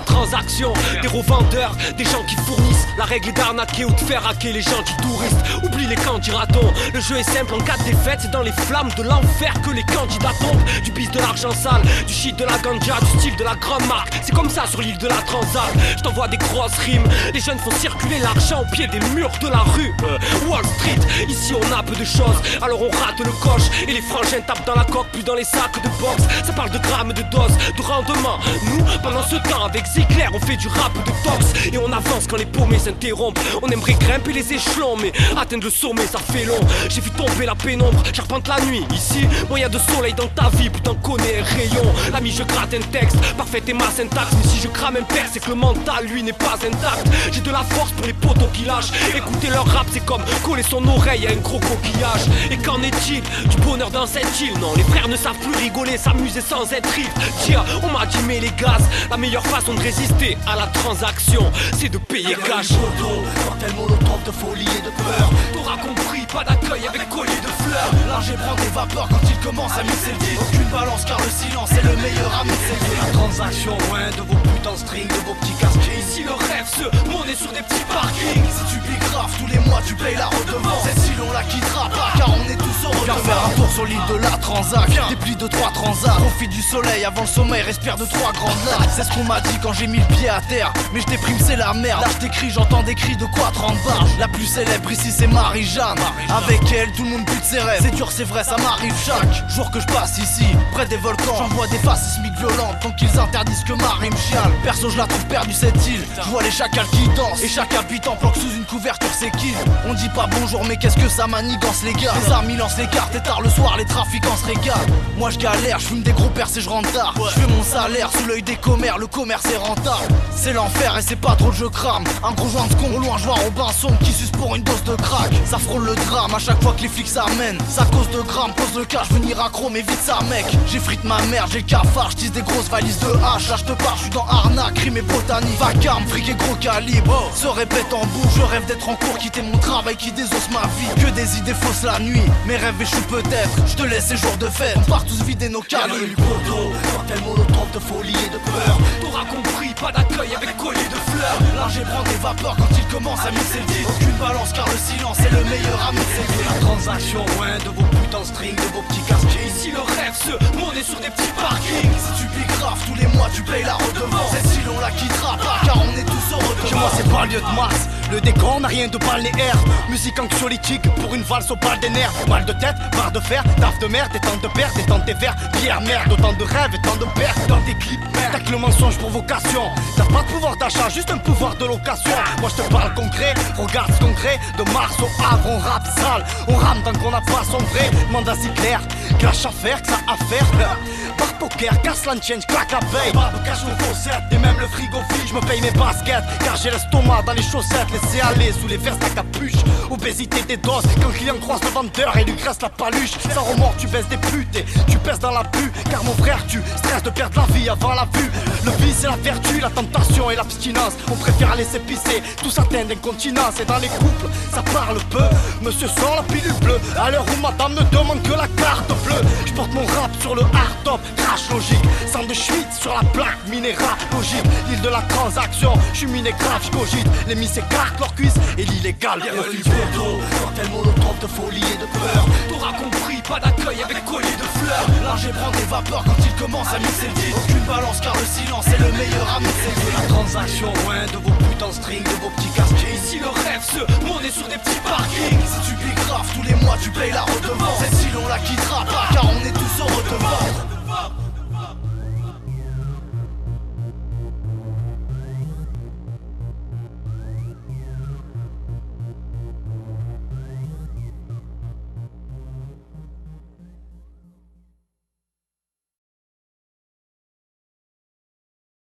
la transaction. Des revendeurs, des gens qui fournissent. La règle est d'arnaquer ou de faire hacker les gens du touriste. Oublie les candidatons, le jeu est simple en cas de défaite. C'est dans les flammes de l'enfer que les candidats tombent. Du bis, de l'argent sale, du shit, de la ganja, du style, de la grande marque. C'est comme ça sur l'île de la Transat. Je t'envoie des grosses rimes. Les jeunes font circuler l'argent au pied des murs de la rue. Wall Street, ici on a peu de choses, alors on rate le coche. Et les frangins tapent dans la coque, puis dans les sacs de boxe. Ça parle de grammes, de doses, de rendement. Nous, pendant ce temps, avec Ziegler, on fait du rap de tox. Et on avance quand les paumés s'interrompent. On aimerait grimper les échelons, mais atteindre le sommet, ça fait long. J'ai vu tomber la pénombre, j'arpente la nuit. Ici, moyen de soleil dans ta vie, putain connais un rayon. L'ami, je gratte un texte, parfait et ma syntaxe. Mais si je crame un père, c'est que le mental, lui, n'est pas intact. J'ai de la force pour les potos qui lâchent. Écouter leur rap, c'est comme coller son oreille à un gros coquillage. Et qu'en est-il du bonheur dans cette île? Non, les frères ne savent plus rigoler, s'amuser sans être triste. Tiens, on m'a dit mais les gaz, la meilleure façon de résister à la transaction, c'est de payer cash. Cocktail molotov de folie et de peur. T'auras compris, pas d'accueil avec collier de fleurs. L'argent prend des vapeurs quand il commence à mixer le disque. Aucune balance car le silence est le meilleur ami. C'est la transaction, loin de vos putains de strings, de vos petits casques. Ici le rêve se monnaie sur des petits parkings. Si tu piques grave, tous les mois tu payes la redevance. Cette île on la quittera pas car on est tous au Viens faire un tour sur l'île de la Transac. Des plis de 3 transats. Profite du soleil avant le sommeil, respire de 3 grandes lames. C'est ce qu'on m'a dit quand j'ai mis le pied à terre. Mais je déprime c'est la merde. Là je t'écris, j'entends des cris de quoi 30 barges. La plus célèbre ici c'est Marie-Jeanne. Avec elle tout le monde bute ses rêves. C'est dur c'est vrai ça m'arrive chaque jour que je passe ici près des volcans. J'envoie des faces sismiques violentes tant qu'ils interdisent que Marie me chiale. Perso je la trouve perdue cette île. Je vois les chacals qui dansent et chaque habitant planque sous une couverture c'est qui. On dit pas bonjour mais qu'est-ce que ça manigance les gars. Les armes ils lancent les cartes et tard le soir les trafiquants se régalent. Moi je galère, je fume des gros percés, je rentre tard. Je fais mon salaire sous l'œil des commères, le commerce est rentable. C'est l'enfer et c'est pas trop je crame. Un gros joint de con au loin je vois Robinson qui suce pour une dose de crack. Ça frôle le drame à chaque fois que les flics s'amènent. Ça cause de grammes, pose le cash, venir accro mais vite ça mec. J'ai frite ma mère, j'ai le cafard, j'tisse des grosses valises de hache. Là je te pars, je suis dans arnaque, crime et botanique. Vacarme, fric et gros calibre. Se répète en bouche, je rêve d'être en cours, quitter mon travail qui désosse ma vie. Que des idées fausses la nuit, mes rêves échouent peut-être. Je te laisse ces jours de fête, on part tous vider nos calories. Du poteau, cocktail molotov de folie et de peur. T'auras compris, pas d'accueil avec collier de fleurs. L'argent prend des vapeurs quand il commence à mixer le disque. Aucune balance car le silence est le meilleur ami. C'est la transaction, loin de vos putains de strings, de vos petits casques. Ici le rêve se monnaie sur des petits parkings. Si tu piques grave, tous les mois tu payes la redevance. Cette île on la quittera pas car on est tous au redevance. Chez moi c'est pas lieu de masse, le décor n'a rien de balnéaire. Musique anxiolytique pour une valse au bal des nerfs. Mal de tête, barre de fer, taf de merde, des temps de perte, des temps de verts, bière merde, autant de rêves et tant de pertes dans des clips merde. T'as que le mensonge pour vocation, t'as pas de pouvoir d'achat, juste un pouvoir de location. Moi je te parle concret, regarde ce concret. De Mars au Havre, on rappe sale, on rame tant qu'on n'a pas sombré. Mandat si clair, clash à faire, que ça à faire. Par poker, casse l'antienne, claque la paye. Barbe cache nos faussettes, et même le frigo vide. Je me paye mes baskets, car j'ai l'estomac dans les chaussettes. Laissez aller sous les vestes à capuche. Obésité des doses, quand le client croise le vendeur et lui graisse la paluche. Sans remords, tu baisses des putes et tu pèses dans la pue. Car mon frère, tu stresses de perdre la vie avant la vue. Le vice et la vertu, la tentation et l'abstinence. On préfère laisser pisser, tous atteignent l'incontinence. Et dans les couples, ça parle peu. Monsieur sort la pilule bleue, à l'heure où madame ne demande que la carte bleue. Je porte mon rap sur le hard top, crash logique. Sans de Schmitt sur la plaque, minéral logique. L'île de la transaction, je suis miné grave, je cogite. Les miss écartent leurs cuisses et l'illégal profite. Poteau, cocktail molotov de folie et de peur. T'auras compris, pas d'accueil avec collier de fleurs. L'argent prend des vapeurs quand il commence à mixer le disque. Aucune balance car le silence est le meilleur ami. C'est la transaction, loin de vos putains de strings, de vos petits casques. Ici le rêve se monnaie sur des petits parkings. Si tu piques grave, tous les mois tu payes la redevance. Cette île on la quittera pas car on est tous au redevance.